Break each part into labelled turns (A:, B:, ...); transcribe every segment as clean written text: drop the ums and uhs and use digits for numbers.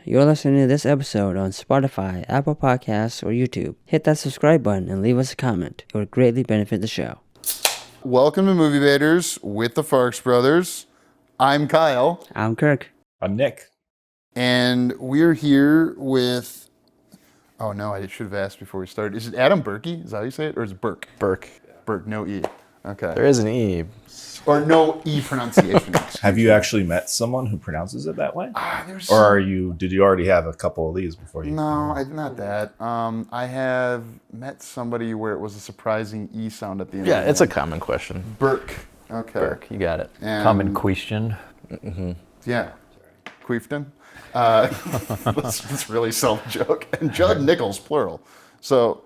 A: You're listening to this episode on Spotify, Apple Podcasts, or YouTube. Hit that subscribe button and leave us a comment. It would greatly benefit the show.
B: Welcome to MBwTFB with the Farx brothers. I'm Kyle.
A: I'm Kirk.
C: I'm Nick.
B: And we're here with... Oh no, I should have asked before we started. Is it Adam Burke? Is that how you say it? Or is it Burke?
D: Burke.
B: Burke, no E. Okay.
D: There is an E.
B: Or no E pronunciation.
C: Have you actually met someone who pronounces it that way?
B: Or
C: did you already have a couple of these before you?
B: No, not that. I have met somebody where it was a surprising E sound at the end.
D: Yeah, it's a common question.
B: Burke. Okay.
D: Burke, you got it.
B: And,
E: Common question.
B: Yeah. Queefton. That's really self-joke. And Jud Nichols, plural. So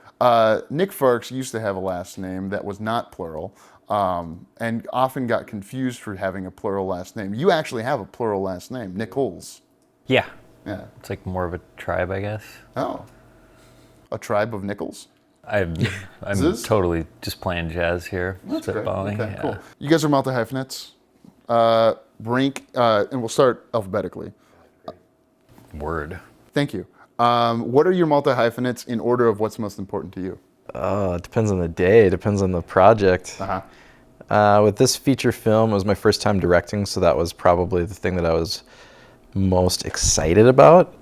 B: Nick Farx used to have a last name that was not plural, and often got confused for having a plural last name. You actually have a plural last name, Nichols.
E: Yeah.
B: Yeah.
E: It's like more of a tribe, I guess.
B: Oh. A tribe of Nichols?
E: I'm totally just playing jazz here.
B: That's great.
E: Spitballing.
B: Okay,
E: Yeah.
B: cool. You guys are multi-hyphenates. Rank, and we'll start alphabetically.
E: Word.
B: Thank you. What are your multi-hyphenates in order of what's most important to you?
D: It depends on the day. It depends on the project. With this feature film, it was my first time directing, so that was probably the thing that I was most excited about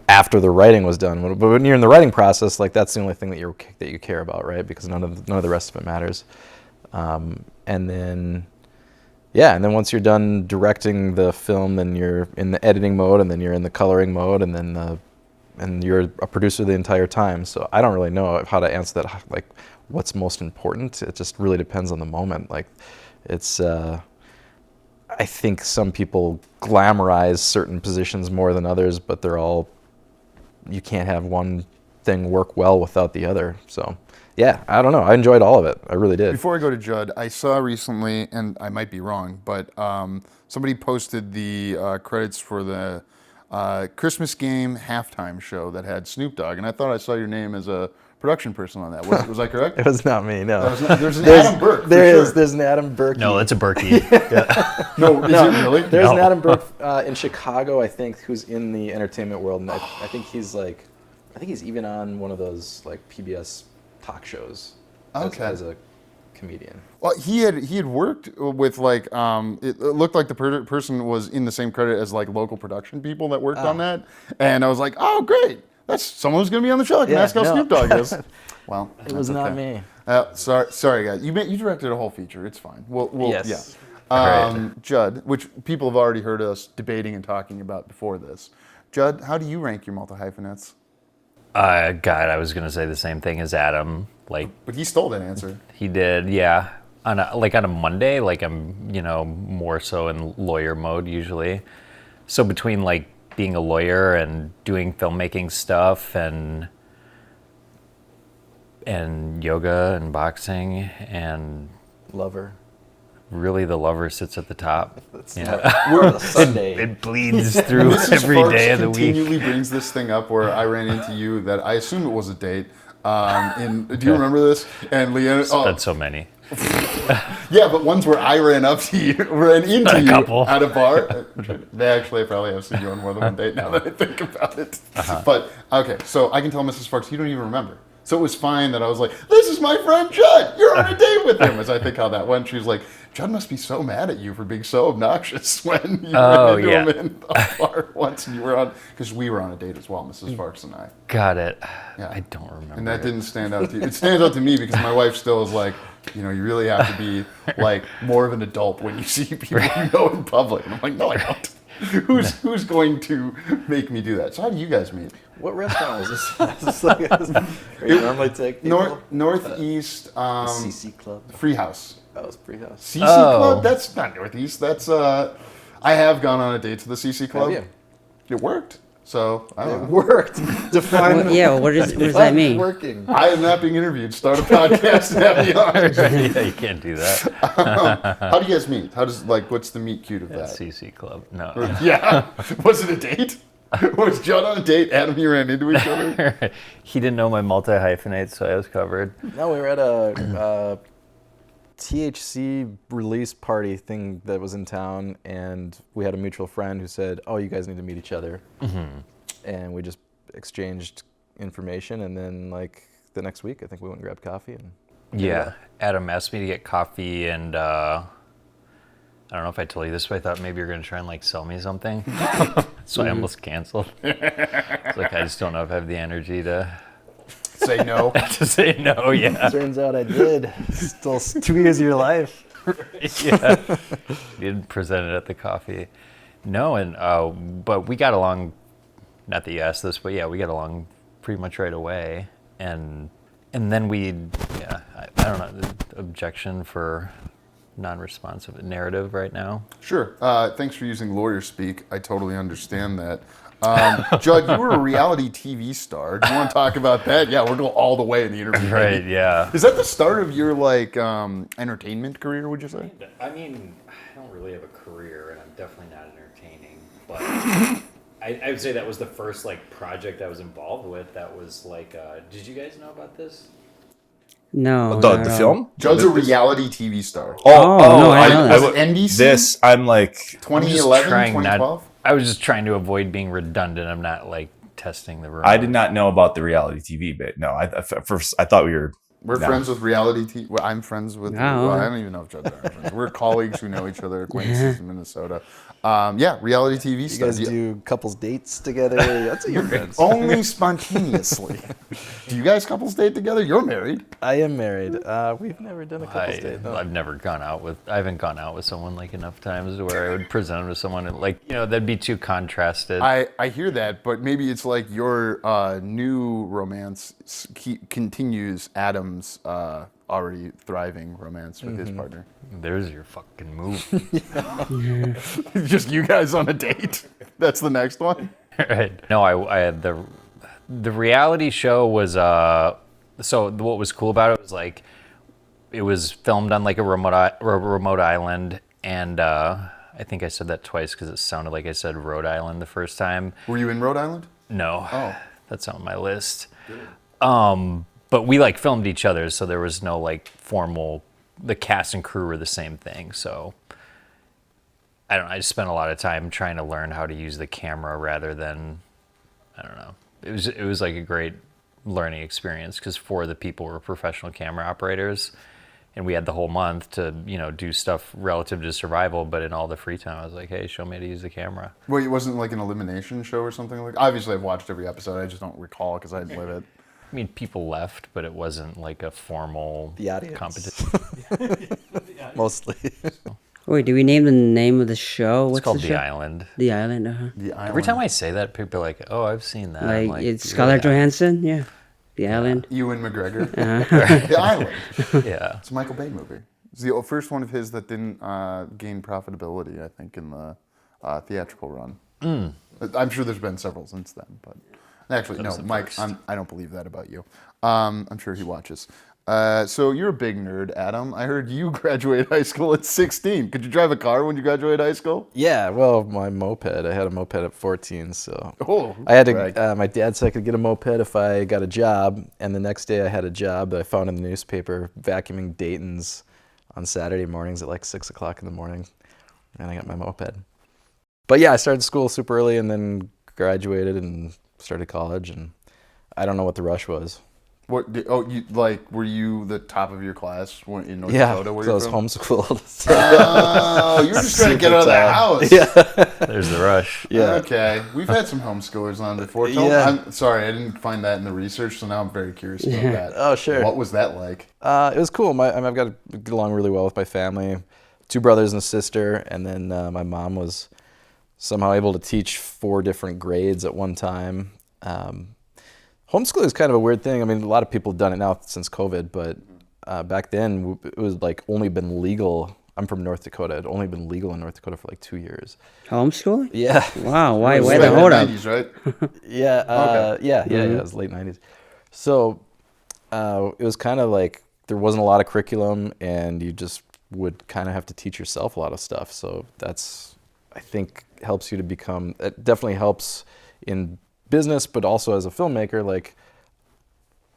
D: after the writing was done. But when you're in the writing process, like that's the only thing that you care about, right? Because none of the rest of it matters. And then once you're done directing the film, then you're in the editing mode, and then you're in the coloring mode, and then and you're a producer the entire time. So I don't really know how to answer that, like what's most important. It just really depends on the moment. Like it's, I think some people glamorize certain positions more than others, but you can't have one thing work well without the other. So yeah, I don't know. I enjoyed all of it. I really did.
B: Before I go to Jud, I saw recently, and I might be wrong, but somebody posted the credits for the Christmas game halftime show that had Snoop Dogg, and I thought I saw your name as a production person on that. Was I correct?
D: It was not me, no.
B: There's an Adam Burke.
D: There's an Adam Burke.
E: No, that's a Berkey. Yeah.
B: No, is it really?
D: There's an Adam Burke in Chicago, I think, who's in the entertainment world, and I think he's even on one of those like PBS talk shows as a comedian.
B: Well, he had worked with like it looked like the person was in the same credit as like local production people that worked on that, and I was like, oh great, that's someone who's gonna be on the show. I can ask how Snoop Dogg is. Well,
D: it was not me.
B: Sorry guys, you directed a whole feature. It's fine. We'll
D: yes.
B: Yeah. Jud, which people have already heard us debating and talking about before this. Jud, how do you rank your multi-hyphenates?
E: God, I was gonna say the same thing as Adam.
B: But he stole that answer.
E: He did, yeah. On a Monday, like I'm, more so in lawyer mode usually. So between like being a lawyer and doing filmmaking stuff and yoga and boxing and
D: Lover.
E: Really, the lover sits at the top.
D: Sunday.
E: It bleeds through every day of the week.
B: Continually brings this thing up where I ran into you that I assume it was a date. Do you remember this? And Leanna.
E: That's so many.
B: Yeah, but ones where I ran into you at a bar. I probably have seen you on more than one date now that I think about it. But okay, so I can tell Mrs. Farx you don't even remember. So it was fine that I was like, this is my friend Jud. You're on a date with him. As I think how that went, she was like, Jud must be so mad at you for being so obnoxious when you ran into him in a bar once and you were on, because we were on a date as well, Mrs. Farx and I.
E: Got it.
B: Yeah.
E: I don't remember.
B: And that didn't stand out to you. It stands out to me because my wife still is like, you really have to be like more of an adult when you see people you know in public. And I'm like, no, I don't. Who's going to make me do that? So how do you guys meet?
D: What restaurant was this? You normally take people?
B: Northeast.
D: CC Club.
B: Free House.
D: That was Free House.
B: CC Club? That's not Northeast. That's I have gone on a date to the CC Club.
D: Have you?
B: It worked. So I don't know.
D: It worked. Define.
A: What does that mean?
D: Working.
B: I am not being interviewed. Start a podcast and have me on.
E: Yeah, you can't do that.
B: How do you guys meet? What's the meet cute of that?
E: CC Club. No.
B: Yeah. Was it a date? Was Jud on a date? Adam, you ran into each other?
E: He didn't know my multi-hyphenate, so I was covered.
D: No, we were at a THC release party thing that was in town, and we had a mutual friend who said, "Oh, you guys need to meet each other," and we just exchanged information, and then like the next week, I think we went and grabbed coffee and.
E: Yeah, Adam asked me to get coffee, and I don't know if I told you this, but I thought maybe you're going to try and like sell me something. So I almost canceled. It's like, I just don't know if I have the energy to
B: Say no.
E: to say no, yeah.
D: Turns out I did. Still 2 years of your life.
E: Yeah. You didn't present it at the coffee. No, and but we got along, not that you asked this, but yeah, we got along pretty much right away. And then I don't know, the objection for non-responsive narrative right now.
B: Sure. Thanks for using lawyer speak. I totally understand that. Jud, you were a reality TV star. Do you want to talk about that? Yeah, we're going all the way in the interview.
E: Right, yeah.
B: Is that the start of your like entertainment career, would you say?
E: I mean, I don't really have a career, and I'm definitely not entertaining, but I would say that was the first like project I was involved with. That was like, did you guys know about this?
A: No.
C: The
A: not at all.
C: film?
B: Jud's a reality TV star.
A: No, I know
B: Was
A: that.
B: it NBC?
C: This, I'm like,
B: 2011,
E: trying
B: 2012?
E: I was just trying to avoid being redundant. I'm not like testing the room.
C: I did not know about the reality TV bit. No, at first I thought we were.
B: We're friends with reality TV. Well, I'm friends with.
A: Oh.
B: Well, I don't even know if Jud's our friends. We're colleagues who know each other, acquaintances in Minnesota. Yeah, reality TV
D: You
B: stars.
D: guys do couples dates together. That's what you're friends.
B: Only spontaneously. Do you guys couples date together? You're married.
D: I am married. We've never done a couples date. No.
E: I've never gone out with. I haven't gone out with someone like enough times to where I would present them to someone and, like, you know, that'd be too contrasted.
B: I hear that, but maybe it's like your new romance continues Adam's already thriving romance with his partner.
E: There's your fucking move.
B: Just you guys on a date. That's the next one.
E: Right. No, I had the reality show was so what was cool about it was like it was filmed on like a remote island, and I think I said that twice because it sounded like I said Rhode Island the first time.
B: Were you in Rhode Island?
E: No.
B: Oh.
E: That's on my list. But we like filmed each other, so there was no like formal. The cast and crew were the same thing, so I don't know. I just spent a lot of time trying to learn how to use the camera rather than, I don't know. It was like a great learning experience because 4 of the people were professional camera operators, and we had the whole month to, you know, do stuff relative to survival. But in all the free time, I was like, hey, show me how to use the camera.
B: Wait, it wasn't like an elimination show or something like? Obviously, I've watched every episode. I just don't recall because I didn't live it.
E: I mean, people left, but it wasn't like a formal
D: The audience.
E: competition.
D: Mostly.
A: Wait, do we name the name of the show? What's
E: It's called
A: the
E: The
A: show?
E: Island.
A: The Island, uh-huh.
B: The Island.
E: Every time I say that, people are like, oh, I've seen that. I'm
A: Like, it's
E: "Really?"
A: Scarlett Johansson? Yeah. The Island.
B: Ewan McGregor. The Island.
E: Yeah.
B: It's a Michael Bay movie. It's the first one of his that didn't gain profitability, I think, in the theatrical run. I'm sure there's been several since then, but actually, no, Mike, I don't believe that about you. I'm sure he watches. So you're a big nerd, Adam. I heard you graduated high school at 16. Could you drive a car when you graduated high school?
D: Yeah, well, my moped. I had a moped at 14, so
B: Oh,
D: I had to.
B: brag.
D: My dad said I could get a moped if I got a job, and the next day I had a job that I found in the newspaper, vacuuming Dayton's on Saturday mornings at like 6 o'clock in the morning, and I got my moped. But yeah, I started school super early and then graduated and started college, and I don't know what the rush was.
B: What? Were you the top of your class in North
D: Yeah,
B: Dakota? Where
D: so I
B: you're
D: was
B: from?
D: homeschooled.
B: Oh, you were just trying to get out of the house.
D: Yeah.
E: There's the rush.
D: Yeah.
B: Okay. We've had some homeschoolers on before.
D: Yeah.
B: I'm sorry, I didn't find that in the research, so now I'm very curious about that.
D: Oh, sure.
B: What was that like?
D: It was cool. I've got to get along really well with my family. 2 brothers and a sister, and then my mom was somehow able to teach 4 different grades at one time. Homeschooling is kind of a weird thing. I mean, a lot of people have done it now since COVID, but back then it was like only been legal. I'm from North Dakota. It had only been legal in North Dakota for like 2 years.
A: Homeschooling?
D: Yeah.
A: Wow, why
B: It was
A: the
B: like
A: hold up?
B: 90s, right?
D: Yeah.
B: Okay.
D: Yeah. It was late 90s. So it was kind of like there wasn't a lot of curriculum, and you just would kind of have to teach yourself a lot of stuff. So that's, I think, helps you to become, it definitely helps in business, but also as a filmmaker. Like,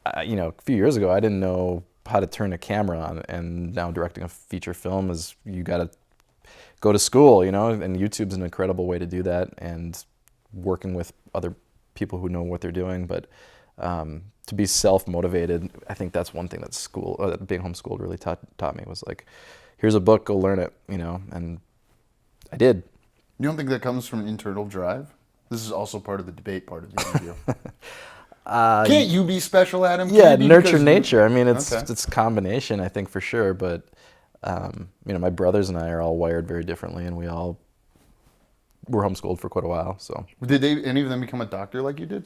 D: a few years ago, I didn't know how to turn a camera on, and now directing a feature film is you got to go to school, you know, and YouTube's an incredible way to do that, and working with other people who know what they're doing. But to be self-motivated, I think that's one thing that being homeschooled really taught me, was like, here's a book, go learn it, you know, and I did.
B: You don't think that comes from internal drive? This is also part of the debate part of the interview. Can't you be special, Adam?
D: Yeah, nurture nature. I mean, it's a combination, I think, for sure. But you know, my brothers and I are all wired very differently, and we all were homeschooled for quite a while. So,
B: did any of them become a doctor like you did?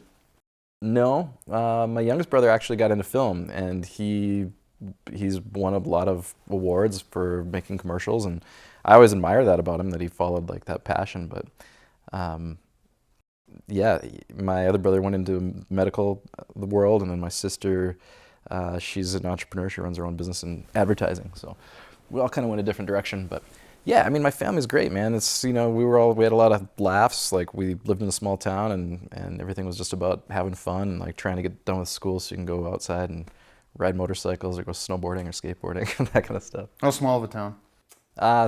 D: No, my youngest brother actually got into film, and he's won a lot of awards for making commercials, and I always admire that about him, that he followed like that passion. But yeah, my other brother went into medical the world, and then my sister, she's an entrepreneur. She runs her own business in advertising. So we all kind of went a different direction. But yeah, I mean, my family's great, man. It's, you know, we had a lot of laughs. Like, we lived in a small town, and everything was just about having fun and like trying to get done with school so you can go outside and ride motorcycles or go snowboarding or skateboarding and that kind of stuff.
B: How small of a town?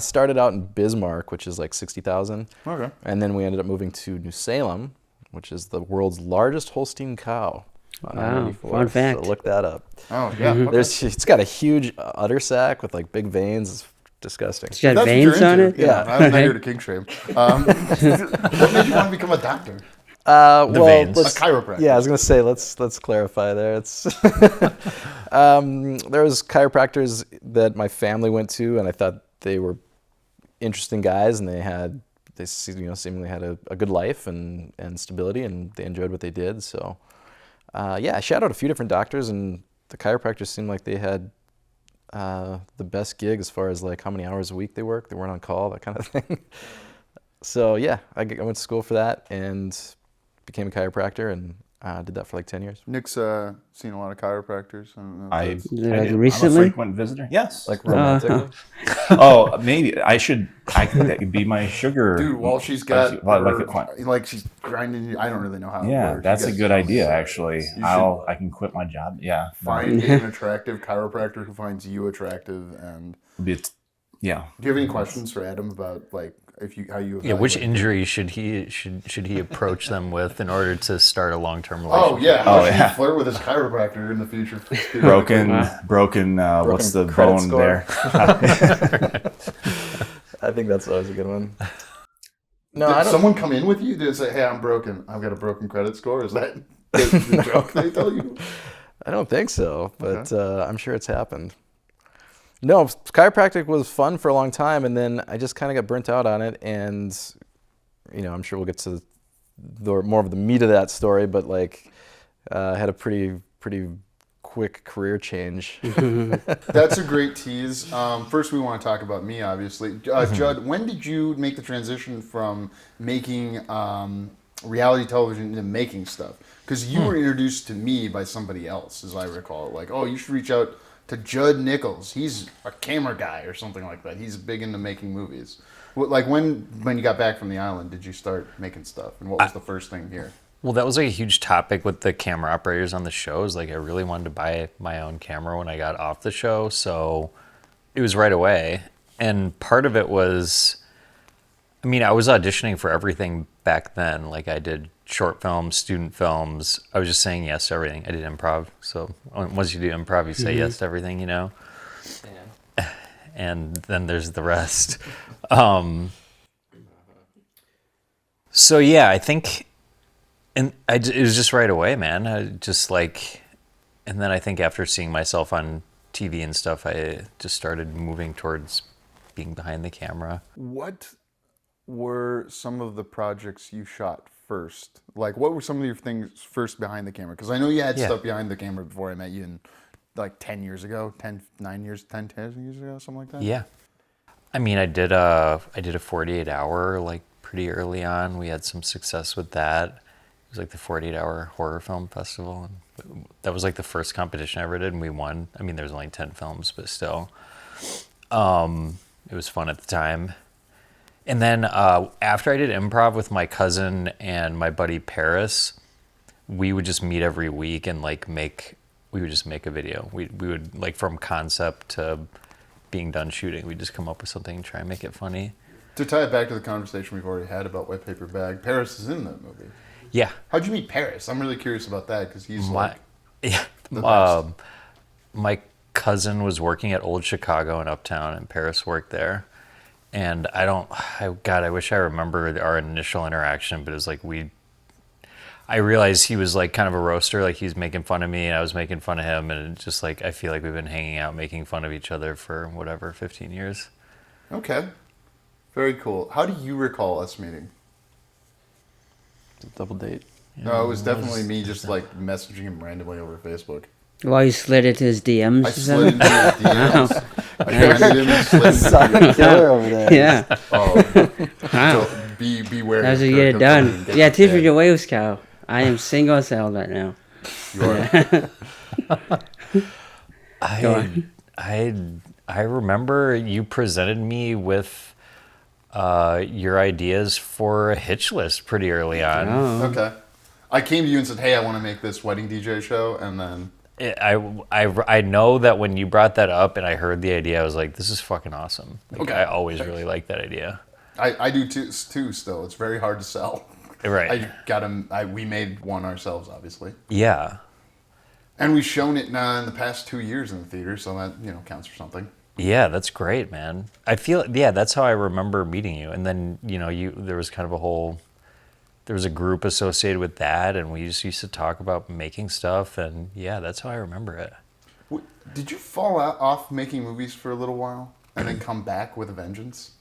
D: Started out in Bismarck, which is like 60,000.
B: Okay.
D: And then we ended up moving to New Salem, which is the world's largest Holstein cow.
A: Wow, fun fact.
D: So look that up.
B: Oh, yeah. Okay.
D: It's got a huge udder sac with like big veins. It's disgusting.
A: It's got veins on it?
B: Yeah. I'm not here to kink shame. What made you want to become a doctor?
E: Veins.
B: A chiropractor.
D: Yeah, I was gonna say, let's clarify there. It's there was chiropractors that my family went to, and I thought they were interesting guys, and they seemingly had a good life and stability, and they enjoyed what they did. So yeah, I shadowed a few different doctors, and the chiropractors seemed like they had the best gig as far as like how many hours a week they worked. They weren't on call, that kind of thing. So yeah, I went to school for that and became a chiropractor, and did that for like 10 years.
B: Nick's seen a lot of chiropractors. I don't know.
A: Like
C: I'm a
A: recently?
C: frequent visitor. Yes.
D: Like romantically.
C: Oh, maybe I think that could be my sugar.
B: Dude, while she's got
C: like
B: she's grinding, I don't really know how.
C: yeah,
B: it works.
C: that's
B: You
C: a
B: guys
C: good
B: know.
C: idea. Actually,
B: You
C: I can quit my job. Yeah,
B: Find an attractive chiropractor who finds you attractive. And
C: yeah.
B: do you have any questions for Adam about like how you?
E: Yeah, which injury should he approach them with in order to start a long-term relationship?
B: Oh yeah, how should he flirt with his chiropractor in the future?
C: Broken. What's the
D: credit
C: bone
D: score.
C: there?
D: I think that's always a good one. No,
B: Did someone come in with you? Did it say, "Hey, I'm broken. I've got a broken credit score"? Is that the joke they tell you?
D: I don't think so, but I'm sure it's happened. No, chiropractic was fun for a long time, and then I just kind of got burnt out on it, and you know, I'm sure we'll get to more of the meat of that story, but like I had a pretty quick career change.
B: That's a great tease. First, we want to talk about me, obviously. Jud, when did you make the transition from making reality television into making stuff? Because you were introduced to me by somebody else, as I recall. Like, oh, you should reach out to Jud Nichols. He's a camera guy or something like that. He's big into making movies. Like, when you got back from the island, did you start making stuff? And what was the first thing here?
E: Well, that was like a huge topic with the camera operators on the shows. Like, I really wanted to buy my own camera when I got off the show, so it was right away. And part of it was, I mean, I was auditioning for everything back then. Like, I did short films, student films. I was just saying yes to everything. I did improv. So once you do improv, you say yes to everything, you know? And then there's the rest. So yeah, I think, and it was just right away, man. I just like, and then I think after seeing myself on TV and stuff, I just started moving towards being behind the camera.
B: What were some of the projects you shot first? Like, what were some of your things first behind the camera? Because I know you had stuff behind the camera before I met you in like 10 years ago, 10 years ago, something like that?
E: Yeah. I mean, I did a 48-hour, like, pretty early on. We had some success with that. It was like the 48-hour horror film festival. And that was like the first competition I ever did, and we won. I mean, there was only 10 films, but still. It was fun at the time. And then after I did improv with my cousin and my buddy Paris, we would just meet every week and like make we would just make a video. We would, like, from concept to being done shooting, we'd just come up with something and try and make it funny.
B: To tie it back to the conversation we've already had about Wet Paper Bag, Paris is in that movie.
E: Yeah.
B: How'd you meet Paris? I'm really curious about that because he's
E: My cousin was working at Old Chicago in Uptown, and Paris worked there. And I wish I remember our initial interaction, but it was like I realized he was like kind of a roaster, like he was making fun of me and I was making fun of him, and it just like I feel like we've been hanging out making fun of each other for whatever 15 years.
B: Okay. Very cool. How do you recall us meeting?
D: Double date.
B: No, it was definitely me just like messaging him randomly over Facebook.
A: Well, you slid into his DMs.
B: I slid into his DMs. I friended him and slid into
D: Silent killer over there.
A: Yeah.
B: Oh,
A: Wow.
B: so beware.
A: How's
B: of
A: it
B: Kirk
A: get it
B: of
A: done?
B: coming and
A: Yeah,
B: get
A: teach me
B: dead.
A: your ways, cow. I am single celled right now.
B: You are.
A: Go on.
E: I remember you presented me with your ideas for a hitch list pretty early on.
A: Oh.
B: Okay. I came to you and said, hey, I want to make this wedding DJ show, and then...
E: I know that when you brought that up and I heard the idea, I was like, this is fucking awesome. Like,
B: Okay.
E: I always really liked that idea.
B: I do too, still. It's very hard to sell.
E: Right.
B: We made one ourselves, obviously.
E: Yeah.
B: And we've shown it now in the past 2 years in the theater, so that, counts for something.
E: Yeah, that's great, man. I feel, that's how I remember meeting you. And then, there was kind of there was a group associated with that, and we just used to talk about making stuff, and yeah, that's how I remember it.
B: Did you fall off making movies for a little while and then come back with a vengeance?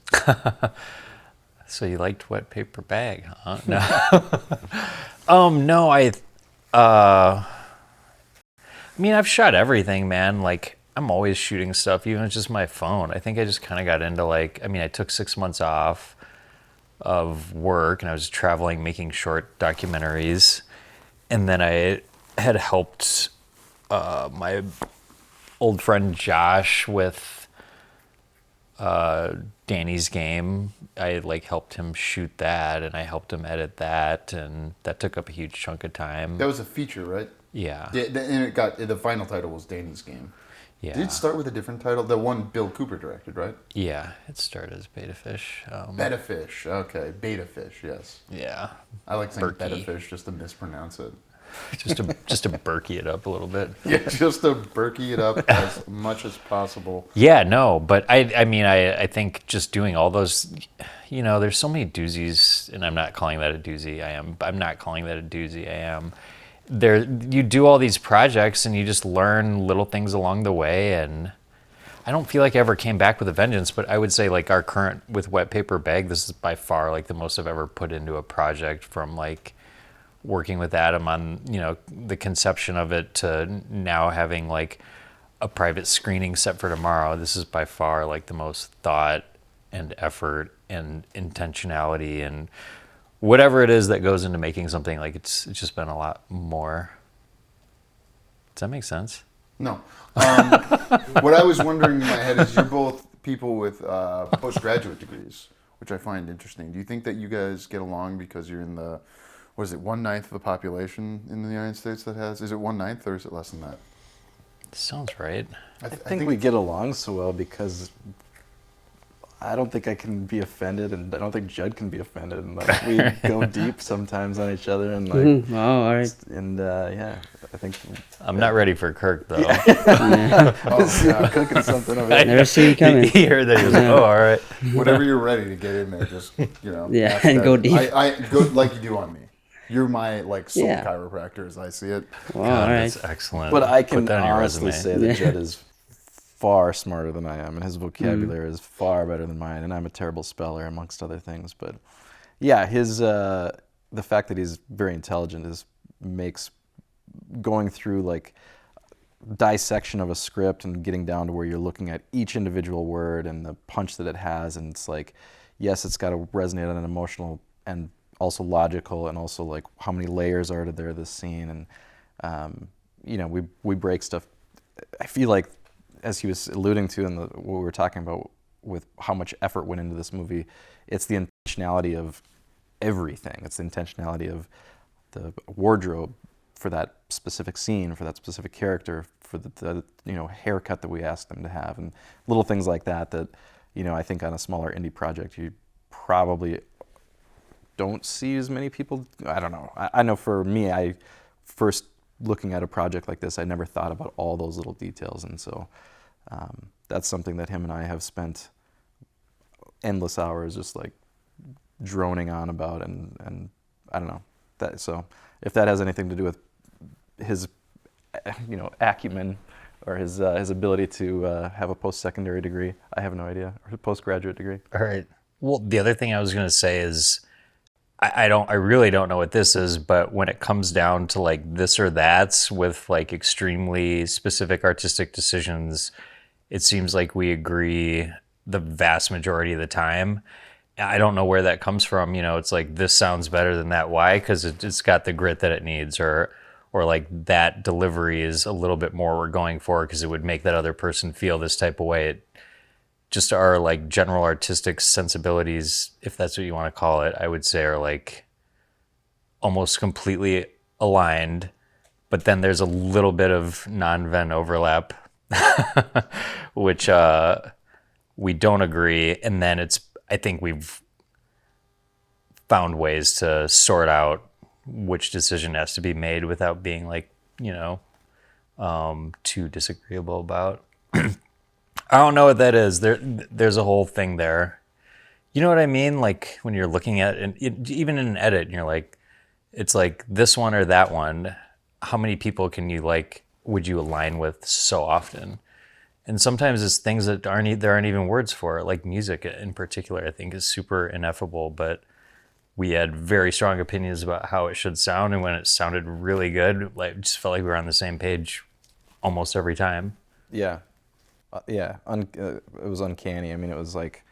E: So you liked Wet Paper Bag, huh? No. No, I've shot everything, man. Like, I'm always shooting stuff, even if it's just my phone. I think I just kind of got into I took 6 months off of work, and I was traveling, making short documentaries. And then I had helped my old friend Josh with Danny's Game. I helped him shoot that, and I helped him edit that, and that took up a huge chunk of time.
B: That was a feature, right?
E: Yeah.
B: And the final title was Danny's Game.
E: Yeah.
B: Did it start with a different title? The one Bill Cooper directed, right?
E: Yeah, it started as Beta Fish.
B: Beta Fish. Okay, Beta Fish. Yes.
E: Yeah.
B: I like saying
E: Burke.
B: Beta Fish just to mispronounce it.
E: just to Burke it up a little bit.
B: Yeah, just to Burkey it up as much as possible.
E: Yeah, no, but I think just doing all those, there's so many doozies, and I'm not calling that a doozy. I'm not calling that a doozy. I am. There, you do all these projects, and you just learn little things along the way, and I don't feel like I ever came back with a vengeance, but I would say our current with Wet Paper Bag, this is by far the most I've ever put into a project, from working with Adam on, the conception of it to now having a private screening set for tomorrow. This is by far the most thought and effort and intentionality and whatever it is that goes into making something. It's just been a lot more. Does that make sense?
B: No. What I was wondering in my head is you're both people with postgraduate degrees, which I find interesting. Do you think that you guys get along because you're in the, 1/9 of the population in the United States that has, is it 1/9 or is it less than that?
E: Sounds right.
D: I think we get along so well because I don't think I can be offended, and I don't think Jud can be offended, and we go deep sometimes on each other, and
A: Oh, all right.
D: and yeah, I think
E: I'm not ready for Kirk, though.
B: Oh,
D: cooking something over there.
A: Never see you coming.
E: He heard that, he was like, oh, all right.
B: whatever you're ready to get in there, just,
A: Yeah,
B: ask
A: and
B: that.
A: go deep.
B: I go like you do on me. You're my soul
A: Yeah.
B: chiropractor as I see it.
A: Well,
E: God,
A: all right.
E: that's excellent.
D: But I
E: Put
D: can
E: that on your
D: honestly
E: resume.
D: say that Jud is far smarter than I am, and his vocabulary is far better than mine, and I'm a terrible speller, amongst other things. But yeah, his the fact that he's very intelligent makes going through dissection of a script and getting down to where you're looking at each individual word and the punch that it has, and it's yes, it's got to resonate on an emotional and also logical, and also how many layers are there to this scene, and we break stuff. I feel like, as he was alluding to in what we were talking about with how much effort went into this movie, it's the intentionality of everything. It's the intentionality of the wardrobe, for that specific scene, for that specific character, for the haircut that we asked them to have, and little things like that I think on a smaller indie project you probably don't see as many people. I don't know. I know for me, I first looking at a project like this, I never thought about all those little details, and so that's something that him and I have spent endless hours just like droning on about, and I don't know that. So if that has anything to do with his acumen or his ability to have a post-secondary degree, I have no idea, or a postgraduate degree.
E: All right. Well, the other thing I was going to say is I really don't know what this is, but when it comes down to like this or that's with like extremely specific artistic decisions, it seems like we agree the vast majority of the time. I don't know where that comes from. It's like, this sounds better than that. Why? Because it's got the grit that it needs, or like that delivery is a little bit more we're going for because it would make that other person feel this type of way. Just our like general artistic sensibilities, if that's what you want to call it, I would say are like almost completely aligned, but then there's a little bit of non-Venn overlap, which we don't agree. And then I think we've found ways to sort out which decision has to be made without being like, too disagreeable about. I don't know what that is. There's a whole thing there. You know what I mean? Like when you're looking at it, even in an edit, and you're like, it's like this one or that one. How many people would you align with so often? And sometimes it's things that there aren't even words for. Like music in particular, I think is super ineffable, but we had very strong opinions about how it should sound. And when it sounded really good, like just felt like we were on the same page almost every time.
D: Yeah. It was uncanny. I mean, it was like,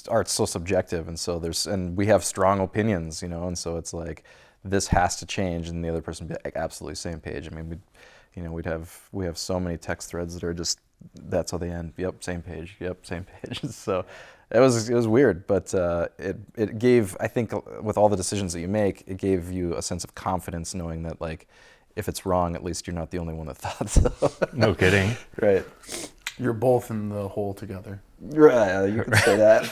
D: art's so subjective, and so and we have strong opinions, and so it's like, this has to change, and the other person would be absolutely same page. I mean, we have so many text threads that are just, that's how they end. Yep, same page. Yep, same page. So it was weird, but it gave, I think, with all the decisions that you make, it gave you a sense of confidence knowing that like, if it's wrong, at least you're not the only one that thought so.
E: No kidding.
D: Right.
B: You're both in the hole together.
D: Right, you can say that.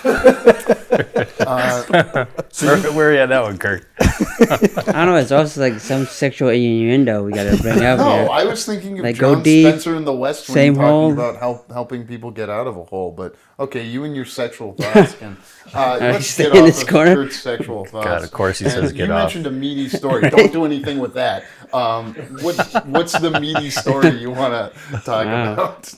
E: Where are you at that one, Kirk?
A: I don't know. It's also like some sexual innuendo we got to bring up
B: No,
A: here.
B: I was thinking of
A: Like,
B: John
A: go deep,
B: Spencer in the West when
A: same
B: you're talking
A: hole.
B: about helping people get out of a hole. But okay, you and your sexual thoughts can. Let's
A: stay
B: get
A: in
B: off
A: this
B: of
A: corner?
B: Kurt's sexual thoughts.
E: God, of course he says
B: And
E: get
B: you
E: off.
B: mentioned a meaty story. Don't do anything with that. What's the meaty story you want to talk about?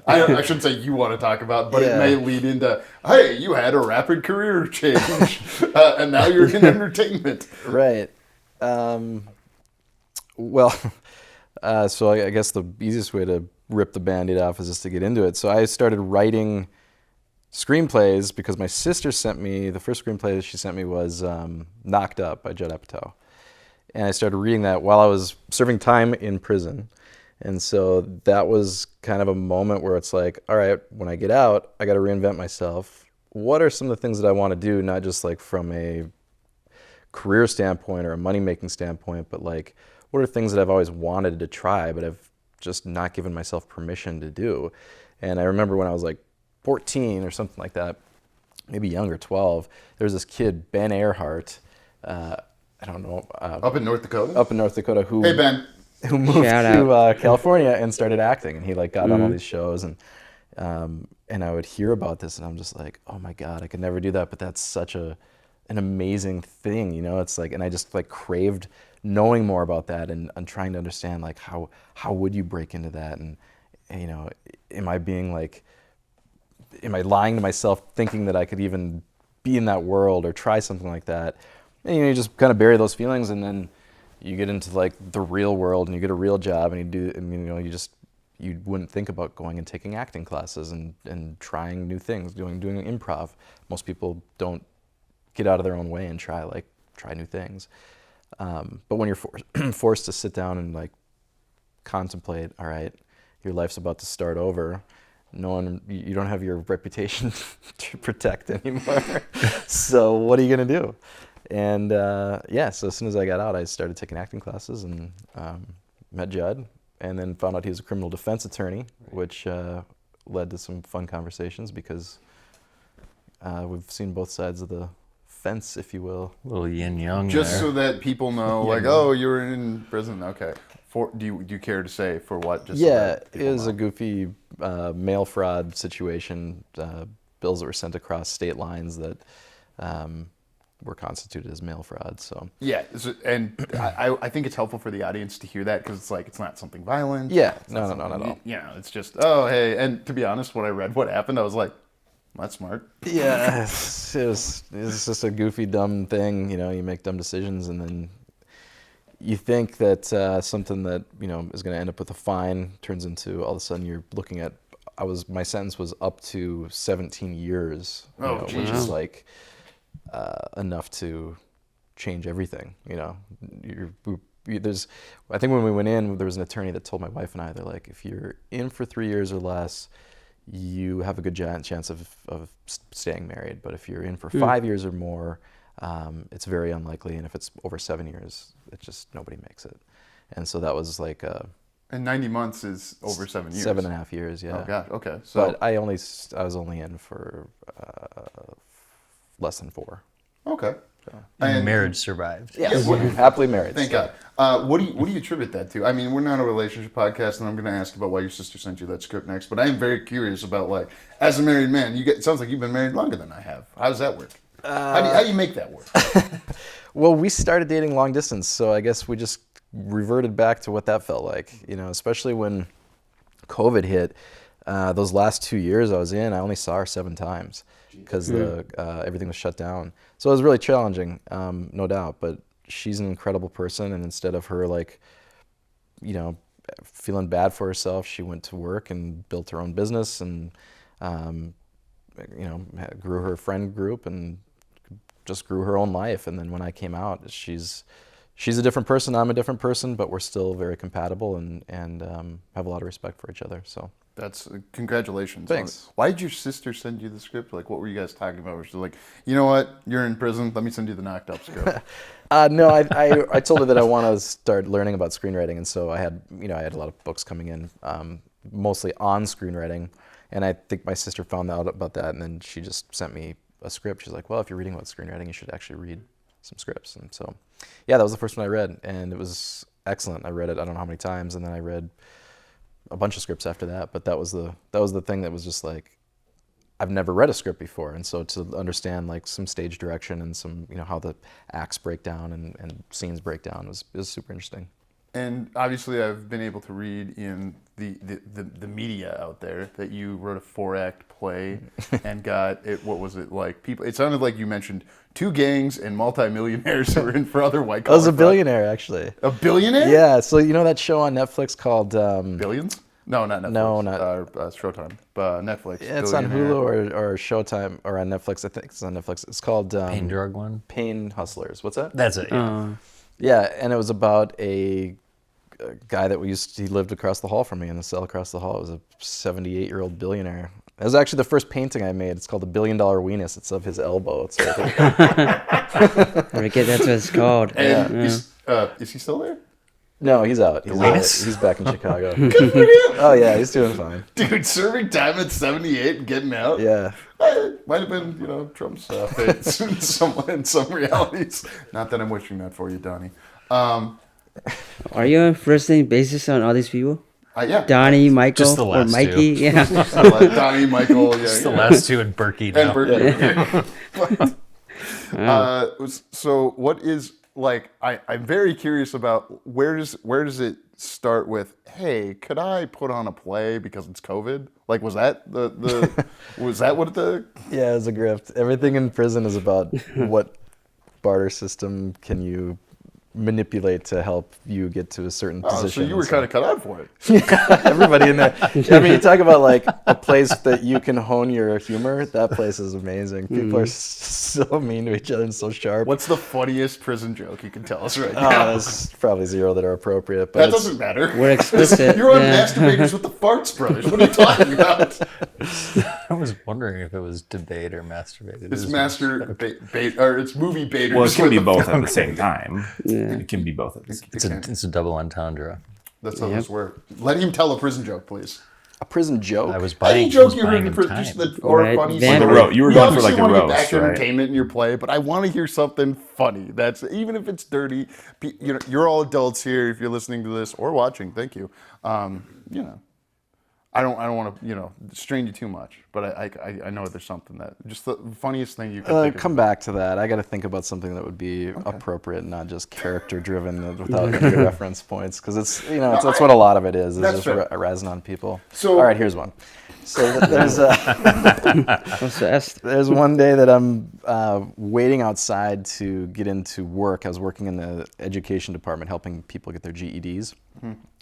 B: I shouldn't say you want to talk about, but it may lead into, hey, you had a rapid career change, and now you're in entertainment.
D: Right. So I guess the easiest way to rip the Band-Aid off is just to get into it. So I started writing screenplays because my sister sent me, the first screenplay that she sent me was Knocked Up by Jud Nichols. And I started reading that while I was serving time in prison. And so that was kind of a moment where it's like, all right, when I get out, I got to reinvent myself. What are some of the things that I want to do, not just like from a career standpoint or a money-making standpoint, but like, what are things that I've always wanted to try, but I've just not given myself permission to do? And I remember when I was like 14 or something like that, maybe younger, 12, there was this kid, Ben Earhart, I don't know.
B: Up in North Dakota?
D: Up in North Dakota, who...
B: Hey, Ben.
D: Who moved to California and started acting, and he like got on all these shows, and I would hear about this, and I'm just like, oh my God, I could never do that, but that's such an amazing thing, It's like, and I just like craved knowing more about that, and trying to understand like how would you break into that, and am I lying to myself thinking that I could even be in that world or try something like that, and you just kind of bury those feelings, and then you get into like the real world and you get a real job and you wouldn't think about going and taking acting classes and trying new things, doing improv. Most people don't get out of their own way and try new things. But when you're forced to sit down and like contemplate, all right, your life's about to start over. You don't have your reputation to protect anymore. So what are you gonna do? And so as soon as I got out, I started taking acting classes and met Jud, and then found out he was a criminal defense attorney, which led to some fun conversations because we've seen both sides of the fence, if you will.
E: A little yin yang.
B: Just so that people know, like, oh, you were in prison. Okay. Do you care to say for what? Just
D: It was a goofy mail fraud situation. Bills that were sent across state lines that were constituted as mail fraud. So
B: and I think it's helpful for the audience to hear that because it's like it's not something violent.
D: Yeah, no, not at all.
B: It's just hey. And to be honest, when I read what happened, I was like, that's smart.
D: Yeah, it was just a goofy, dumb thing. You make dumb decisions, and then you think that something that is going to end up with a fine turns into all of a sudden you're looking at. My sentence was up to 17 years, which is like enough to change everything. There's, I think when we went in, there was an attorney that told my wife and I, they're like, if you're in for 3 years or less, you have a good chance of staying married. But if you're in for 5 years or more, it's very unlikely. And if it's over 7 years, it's just nobody makes it. And so that was like
B: and 90 months is over 7 years.
D: 7.5 years, yeah.
B: Oh gosh, okay. So,
D: but I was only in for less than 4.
B: Okay.
E: And marriage survived.
D: Yes, happily married.
B: Thank God. What do you attribute that to? I mean, we're not a relationship podcast, and I'm going to ask about why your sister sent you that script next. But I am very curious about, like, as a married man, it sounds like you've been married longer than I have. How does that work? How do you make that work?
D: Well, we started dating long distance, so I guess we just reverted back to what that felt like. Especially when COVID hit. Those last 2 years I was in, I only saw her 7 times because everything was shut down. So it was really challenging, no doubt. But she's an incredible person, and instead of her feeling bad for herself, she went to work and built her own business and grew her friend group and just grew her own life. And then when I came out, she's a different person, I'm a different person, but we're still very compatible and have a lot of respect for each other. So
B: that's congratulations.
D: Thanks.
B: Why did your sister send you the script? Like, what were you guys talking about? Was she like, you know what, you're in prison, let me send you the knocked up script?
D: No, I told her that I want to start learning about screenwriting, and so I had a lot of books coming in, mostly on screenwriting, and I think my sister found out about that, and then she just sent me a script. She's like, well, if you're reading about screenwriting, you should actually read some scripts. And so, yeah, that was the first one I read, and it was excellent. I read it I don't know how many times, and then I read a bunch of scripts after that. But that was the thing that was just like, I've never read a script before, and so to understand like some stage direction and some how the acts break down and scenes break down was super interesting.
B: And obviously, I've been able to read in the media out there that you wrote a 4-act play and got it. What was it like? People. It sounded like you mentioned 2 gangs and multimillionaires who were in for other white collar.
D: I was a billionaire, actually.
B: A billionaire?
D: Yeah. So that show on Netflix called
B: Billions? No, not Netflix.
D: No, not
B: Showtime. Netflix.
D: Yeah, it's on Hulu or Showtime or on Netflix. I think it's on Netflix. It's called
E: Pain Drug one.
D: Pain Hustlers. What's that?
E: That's it. Yeah.
D: Yeah, and it was about a guy that he lived across the hall from me in the cell across the hall. It was a 78-year-old billionaire. It was actually the first painting I made. It's called the $1 Billion Weenus. It's of his elbow. It's right there.
A: That's what it's called.
B: And is he still there?
D: No, he's out. He's back in Chicago.
B: Good for him.
D: Oh yeah, he's doing fine.
B: Dude, serving time at 78 and getting out.
D: Yeah.
B: Might have been, Trump's fate in some realities. Not that I'm wishing that for you, Donnie.
A: Are you on first name basis on all these people?
B: Yeah.
A: Donnie, Michael,
E: Just the
A: or
E: last
A: Mikey?
E: two.
A: Yeah.
B: Donnie, Michael, yeah.
E: Just the last 2 and Burke now.
B: And Burke. So what is, like, I'm very curious about where does it start with, hey, could I put on a play because it's COVID? Like, was that was that what the...
D: Yeah, it was a grift. Everything in prison is about what barter system can you manipulate to help you get to a certain position.
B: So you were kind of cut out for it.
D: Everybody in there. I mean, you talk about like a place that you can hone your humor. That place is amazing. People are so mean to each other and so sharp.
B: What's the funniest prison joke you can tell us right now?
D: There's probably 0 that are appropriate. But
B: that doesn't matter.
A: We're explicit.
B: You're on Masturbators with the Farx brothers. What are you talking about?
E: I was wondering if it was debate or masturbate.
B: It's masturbate, or it's movie baiters.
C: Well, it can be both at the same time.
A: Yeah.
C: It can be both at the same time.
E: It's a double entendre.
B: That's how this works. Let him tell a prison joke, please.
D: A prison joke?
E: I was
B: Any
E: buying.
B: joke you heard in prison, just the or
A: Right.
B: funny.
A: Van-
B: story.
C: Like a you were
B: We
C: going for like
B: obviously
C: a
B: want to get
C: roast,
B: back
C: right?
B: entertainment in your play, but I want to hear something funny. That's even if it's dirty. You know, you're all adults here. If you're listening to this or watching, thank you. You know, I don't want to strain you too much, but I know there's something that just the funniest thing you can think of.
D: Come back to that. I got to think about something that would be appropriate, not just character driven without any reference points, because it's that's what a lot of it is just razzing on people.
B: So,
D: all right, here's one. So there's there's one day that I'm waiting outside to get into work. I was working in the education department, helping people get their GEDs,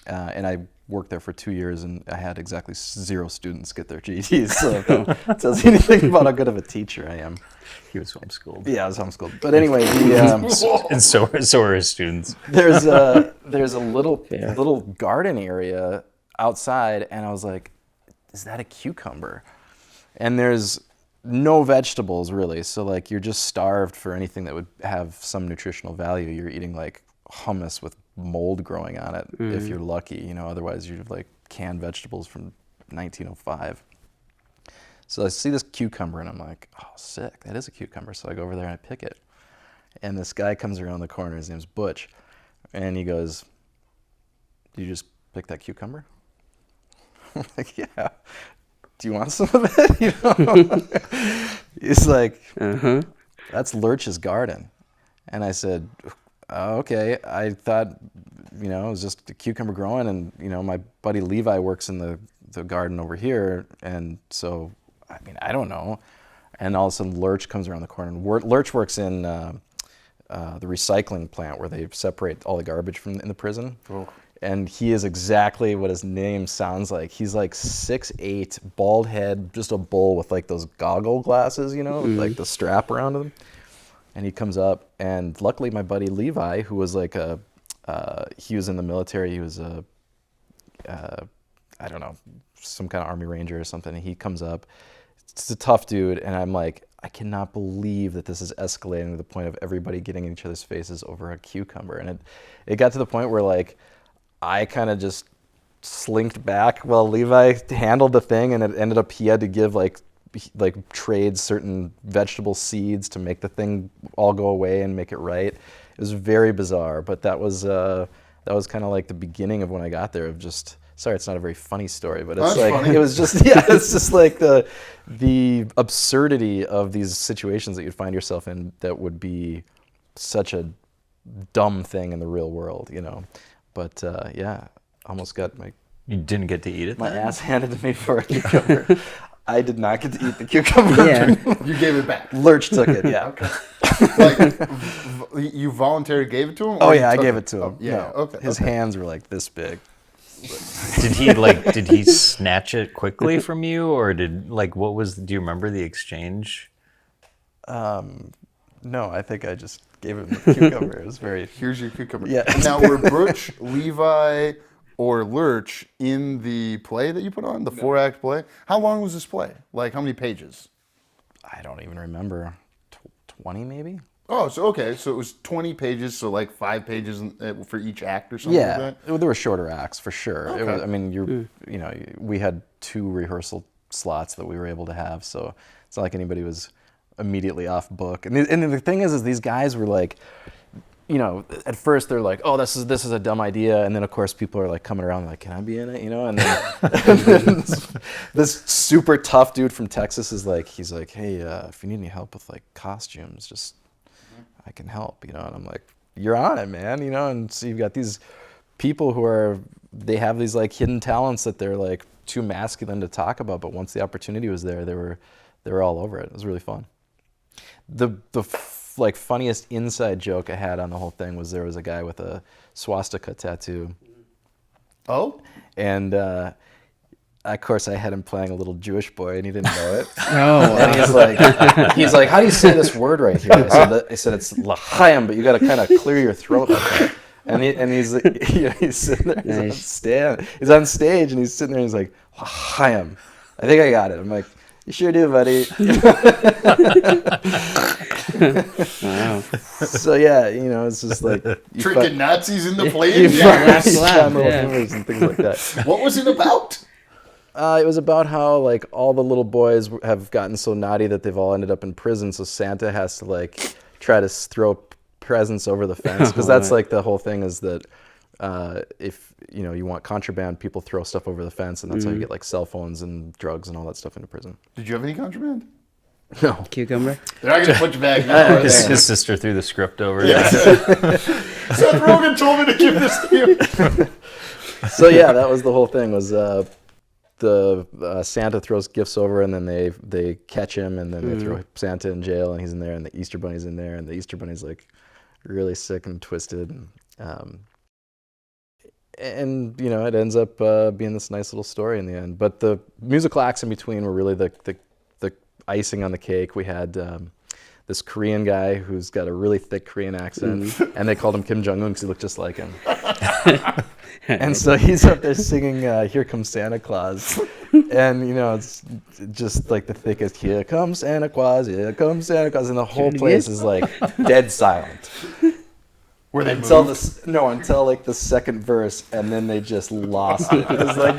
D: and I worked there for 2 years, and I had exactly 0 students get their GEDs. So it tells you anything about how good of a teacher I am.
E: He was homeschooled.
D: Yeah, I was homeschooled. But anyway,
E: And so are his students.
D: there's a little garden area outside, and I was like, is that a cucumber? And there's no vegetables really, so like you're just starved for anything that would have some nutritional value. You're eating like hummus with mold growing on it if you're lucky, otherwise you'd have like canned vegetables from 1905. So I see this cucumber and I'm like, oh sick, that is a cucumber. So I go over there and I pick it, and this guy comes around the corner, his name's Butch, and he goes, did you just pick that cucumber? I'm like, yeah. Do you want some of it? He's like, that's Lurch's garden. And I said, oh, okay. I thought, it was just a cucumber growing, and my buddy Levi works in the garden over here, and so I don't know. And all of a sudden, Lurch comes around the corner, and Lurch works in the recycling plant where they separate all the garbage in the prison. Oh. And he is exactly what his name sounds like. He's like 6'8", bald head, just a bull with like those goggle glasses, with like the strap around him. And he comes up, and luckily my buddy Levi, who was like he was in the military, he was I don't know, some kind of Army Ranger or something. And he comes up, it's a tough dude, and I'm like, I cannot believe that this is escalating to the point of everybody getting in each other's faces over a cucumber. And it got to the point where like, I kind of just slinked back while Levi handled the thing, and it ended up he had to give like trade certain vegetable seeds to make the thing all go away and make it right. It was very bizarre, but that was kind of like the beginning of when I got there. Of just sorry, it's not a very funny story, but it's like funny. It was just it's just like the absurdity of these situations that you'd find yourself in that would be such a dumb thing in the real world, But almost got
E: You didn't get to eat it?
D: my ass handed to me for a cucumber. I did not get to eat the cucumber.
A: Yeah.
B: You gave it back.
D: Lurch took it, yeah.
B: Okay. Like, you voluntarily gave it to him?
D: Oh
B: or
D: yeah, I
B: took
D: gave it to him.
B: Yeah,
D: No,
B: okay.
D: His hands were like this big.
E: Did he snatch it quickly from you, or do you remember the exchange?
D: No, I think I just gave him the cucumber. It was very...
B: Here's your cucumber.
D: Yeah.
B: Now, were Butch, Levi, or Lurch in the play that you put on, the 4-act play? How long was this play? Like, how many pages?
D: I don't even remember. 20 maybe?
B: Oh, so okay. So it was 20 pages, so like 5 pages for each act or something like that?
D: Yeah, there were shorter acts for sure.
B: Okay.
D: It was, we had 2 rehearsal slots that we were able to have, so it's not like anybody was immediately off book. And the thing is these guys were like, at first they're like, oh, this is a dumb idea, and then of course people are like coming around like, can I be in it, and then this super tough dude from Texas is like, he's like, hey, if you need any help with like costumes, just I can help, and I'm like, you're on it, man, and so you've got these people who they have these like hidden talents that they're like too masculine to talk about, but once the opportunity was there, they were all over it. It was really fun. The funniest inside joke I had on the whole thing was there was a guy with a swastika tattoo.
B: Oh?
D: And of course I had him playing a little Jewish boy, and he didn't know it.
A: Oh,
D: and he's like, how do you say this word right here? I said it's l'chaim, but you got to kind of clear your throat like that. And he's sitting there, he's on stage, and he's sitting there, and he's like, l'chaim. I think I got it. I'm like, You sure do, buddy.
A: Wow.
D: So yeah, it's just like
B: Tricking Nazis in the
D: you
B: plane.
A: laugh,
D: find little
A: yeah.
D: humors and things like that.
B: What was it about?
D: It was about how like all the little boys have gotten so naughty that they've all ended up in prison. So Santa has to like try to throw presents over the fence because that's like the whole thing is that if you want contraband, people throw stuff over the fence, and that's how you get like cell phones and drugs and all that stuff into prison.
B: Did you have any contraband?
D: No.
A: Cucumber?
B: They're not going to put you back now.
E: His sister threw the script over.
B: Yeah. Seth Rogen told me to give this to you.
D: So yeah, that was the whole thing. Was the Santa throws gifts over, and then they catch him, and then they throw Santa in jail, and he's in there, and the Easter Bunny's in there, and the Easter Bunny's like really sick and twisted, and it ends up being this nice little story in the end. But the musical acts in between were really the icing on the cake. We had this Korean guy who's got a really thick Korean accent, and they called him Kim Jong-un because he looked just like him. And so he's up there singing "Here Comes Santa Claus," and it's just like the thickest "Here comes Santa Claus, here comes Santa Claus," and the whole place is like dead silent.
B: Were they
D: until
B: moved?
D: until like the second verse, and then they just lost it. It was like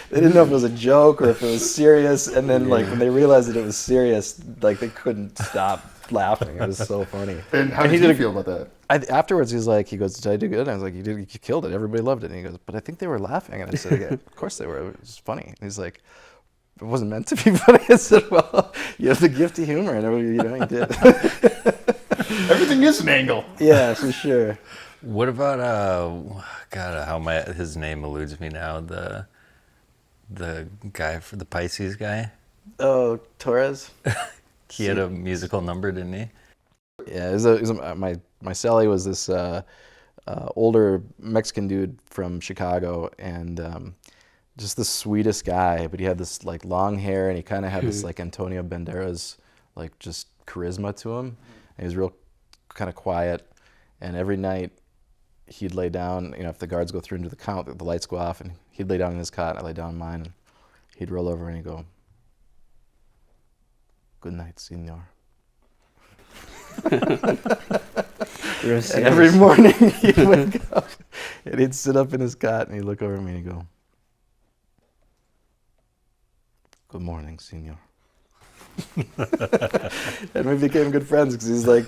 D: they didn't know if it was a joke or if it was serious, and then like when they realized that it was serious, like they couldn't stop laughing. It was so funny.
B: And how did you feel about that?
D: Afterwards, he goes, "Did I do good?" And I was like, "You killed it. Everybody loved it." And he goes, "But I think they were laughing." And I said, "Yeah, of course they were. It was funny." And he's like, "It wasn't meant to be funny." I said, "Well, you have the gift of humor, and you did."
B: Everything is an angle.
D: Yeah, for sure.
E: What about his name eludes me now. The guy for the Pisces guy.
D: Oh, Torres.
E: He had a musical number, didn't he?
D: Yeah, my celly was this older Mexican dude from Chicago, and just the sweetest guy. But he had this like long hair, and he kind of had this like Antonio Banderas like just charisma to him. And he was real kind of quiet, and every night he'd lay down. If the guards go through into the count, the lights go off, and he'd lay down in his cot. I lay down in mine, and he'd roll over and he'd go, "Good night, senor." And every morning he'd wake up and he'd sit up in his cot and he'd look over at me and he'd go, "Good morning, senor." And we became good friends because he's like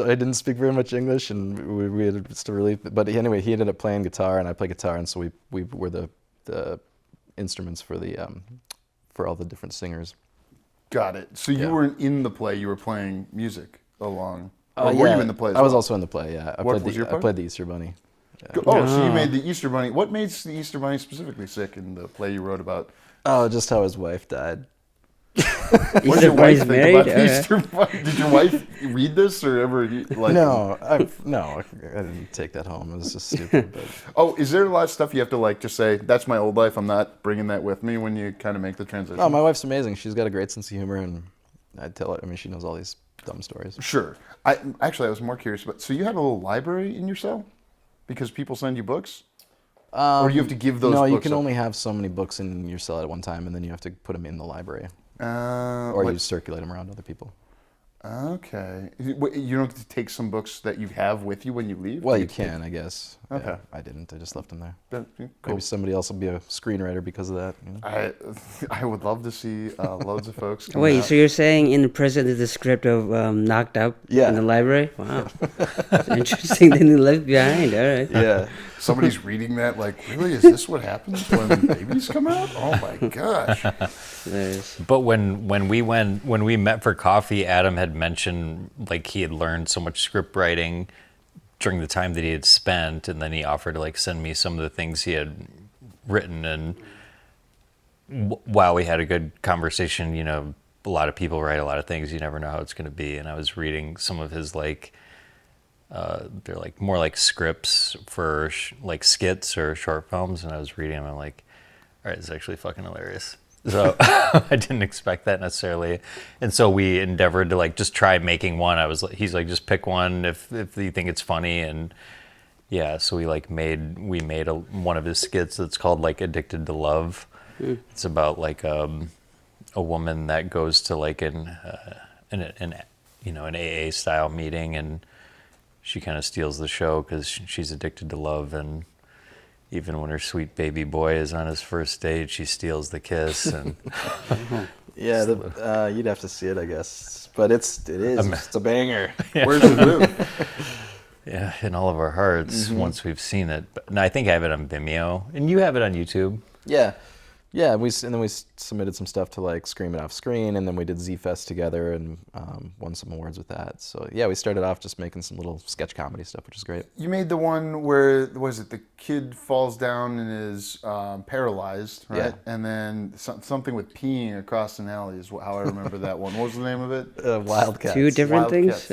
D: I didn't speak very much English, and we had just a really. But anyway, he ended up playing guitar and I play guitar, and so we were the instruments for all the different singers.
B: Got it. So you weren't in the play; you were playing music along.
D: Or
B: were you in the play?
D: I was also in the play. Yeah, I
B: What was your part?
D: played the Easter Bunny. Yeah.
B: Oh, so you made the Easter Bunny. What made the Easter Bunny specifically sick in the play you wrote about?
D: Oh, just how his wife died.
B: What did
A: Easter
B: your wife
A: Bunny's
B: think
A: married?
B: about the Easter Bunny? Did your wife read this or ever like?
D: No, I didn't take that home. It was just stupid. But
B: Oh, is there a lot of stuff you have to like just say, "That's my old life. I'm not bringing that with me" when you kind of make the transition?
D: no, my wife's amazing. She's got a great sense of humor, and I tell her. I mean, she knows all these dumb stories.
B: Sure. I was more curious about. So you have a little library in your cell because people send you books, or do you have to give those?
D: No,
B: books
D: you can
B: up?
D: only have so many books in your cell at one time, and then you have to put them in the library, or
B: What-
D: you circulate them around other people.
B: Okay. You don't get to take some books that you have with you when you leave?
D: Well, you can, I guess.
B: Okay.
D: Yeah, I didn't. I just left them there.
B: Cool.
D: Maybe somebody else will be a screenwriter because of that.
B: I would love to see loads of folks come
A: Wait,
B: out.
A: so you're saying in the prison is the script of Knocked Up
D: Yeah.
A: in the library? Wow. Interesting that you left behind. All right.
D: Yeah.
B: Somebody's reading that like, really? Is this what happens when babies come out? Oh my gosh.
A: Nice.
E: But when we met for coffee, Adam had mentioned like he had learned so much script writing during the time that he had spent, and then he offered to like send me some of the things he had written. And while we had a good conversation, a lot of people write a lot of things. You never know how it's going to be. And I was reading some of his like. They're like more like scripts for like skits or short films, and I was reading them. I'm like, all right, it's actually fucking hilarious. So I didn't expect that necessarily, and so we endeavored to like just try making one. He's like, just pick one if you think it's funny, and yeah, so we made one of his skits that's called like Addicted to Love. It's about like a woman that goes to like an AA style meeting, and she kind of steals the show because she's addicted to love, and even when her sweet baby boy is on his first date, she steals the kiss. And
D: yeah, you'd have to see it, I guess, but it's a banger.
B: Yeah. Where's the move?
E: Yeah, in all of our hearts once we've seen it. But no, I think I have it on Vimeo, and you have it on YouTube.
D: Yeah. And then we submitted some stuff to like Scream It Off Screen, and then we did Z-Fest together and won some awards with that. So yeah, we started off just making some little sketch comedy stuff, which is great.
B: You made the one where, was it the kid falls down and is paralyzed, right? Yeah. And then something with peeing across an alley is how I remember that one. What was the name of it?
D: Wildcats.
A: Two different things?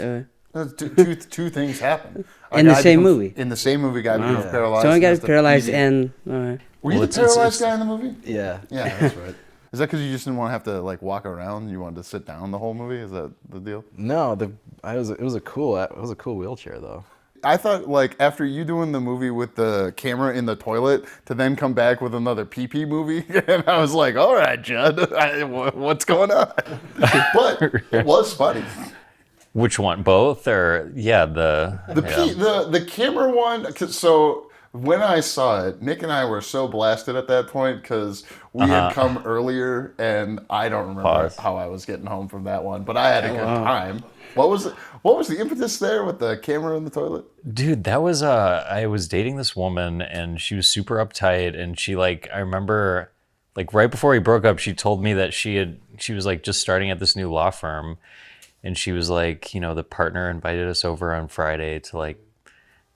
B: Two things happen.
A: In the same movie?
B: In the same movie, guy becomes paralyzed.
A: Someone got paralyzed and...
B: Were you the paralyzed guy in the movie?
D: Yeah.
B: Yeah, that's right. Is that because you just didn't want to have to like walk around? You wanted to sit down the whole movie? Is that the deal?
D: No, it was a cool wheelchair though.
B: I thought like after you doing the movie with the camera in the toilet to then come back with another pee-pee movie, and I was like, all right, Jud, what's going on? But it was funny.
E: Which one? Both or
B: the camera one? So when I saw it, Nick and I were so blasted at that point because we had come earlier, and I don't remember how I was getting home from that one, but I had a good time. What was the impetus there with the camera in the toilet? Dude,
E: that was I was dating this woman, and she was super uptight, and she like I remember like right before we broke up, she told me that she was like just starting at this new law firm. And she was like, the partner invited us over on Friday to like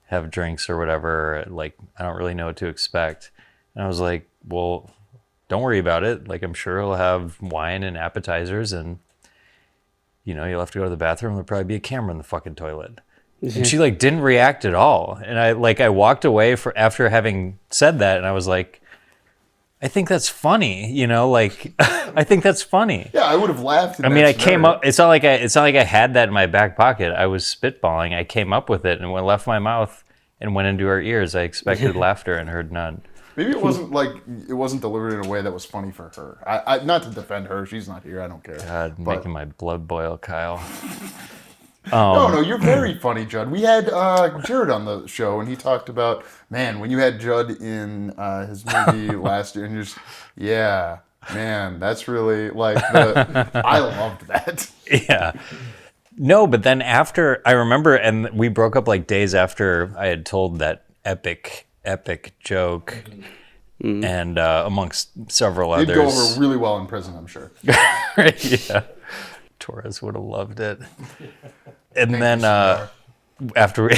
E: have drinks or whatever. Like, I don't really know what to expect. And I was like, well, don't worry about it. Like, I'm sure he'll have wine and appetizers, and, you'll have to go to the bathroom. There'll probably be a camera in the fucking toilet. And she like didn't react at all. And I walked away after having said that, and I was like, I think that's funny, like I think that's funny.
B: Yeah, I would have laughed.
E: I came up. It's not like I had that in my back pocket. I was spitballing. I came up with it, and when it left my mouth and went into her ears, I expected laughter and heard none.
B: Maybe it wasn't delivered in a way that was funny for her. I not to defend her. She's not here. I don't care.
E: God, making my blood boil, Kyle.
B: No, you're very funny, Jud. We had Jared on the show, and he talked about, man, when you had Jud in his movie last year, and you're just, yeah, man, that's really, like, I loved that.
E: Yeah. No, but then after, I remember, and we broke up like days after I had told that epic joke, and amongst several others.
B: It'd go over really well in prison, I'm sure.
E: Yeah. Torres would have loved it. And then after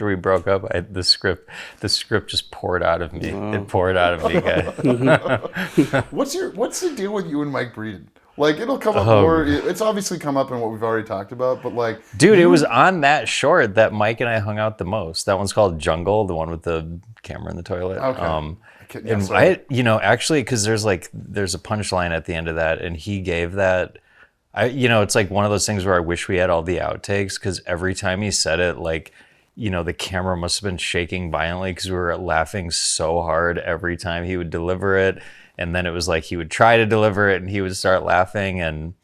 E: we broke up, the script just poured out of me. Oh. It poured out of me, guys.
B: What's the deal with you and Mike Breeden? Like, it'll come up more. It's obviously come up in what we've already talked about, but like,
E: dude, it was on that short that Mike and I hung out the most. That one's called Jungle, the one with the camera in the toilet.
B: Okay.
E: And I, actually, because there's a punchline at the end of that, and he gave that. It's like one of those things where I wish we had all the outtakes, because every time he said it, like, the camera must have been shaking violently because we were laughing so hard every time he would deliver it. And then it was like he would try to deliver it and he would start laughing. And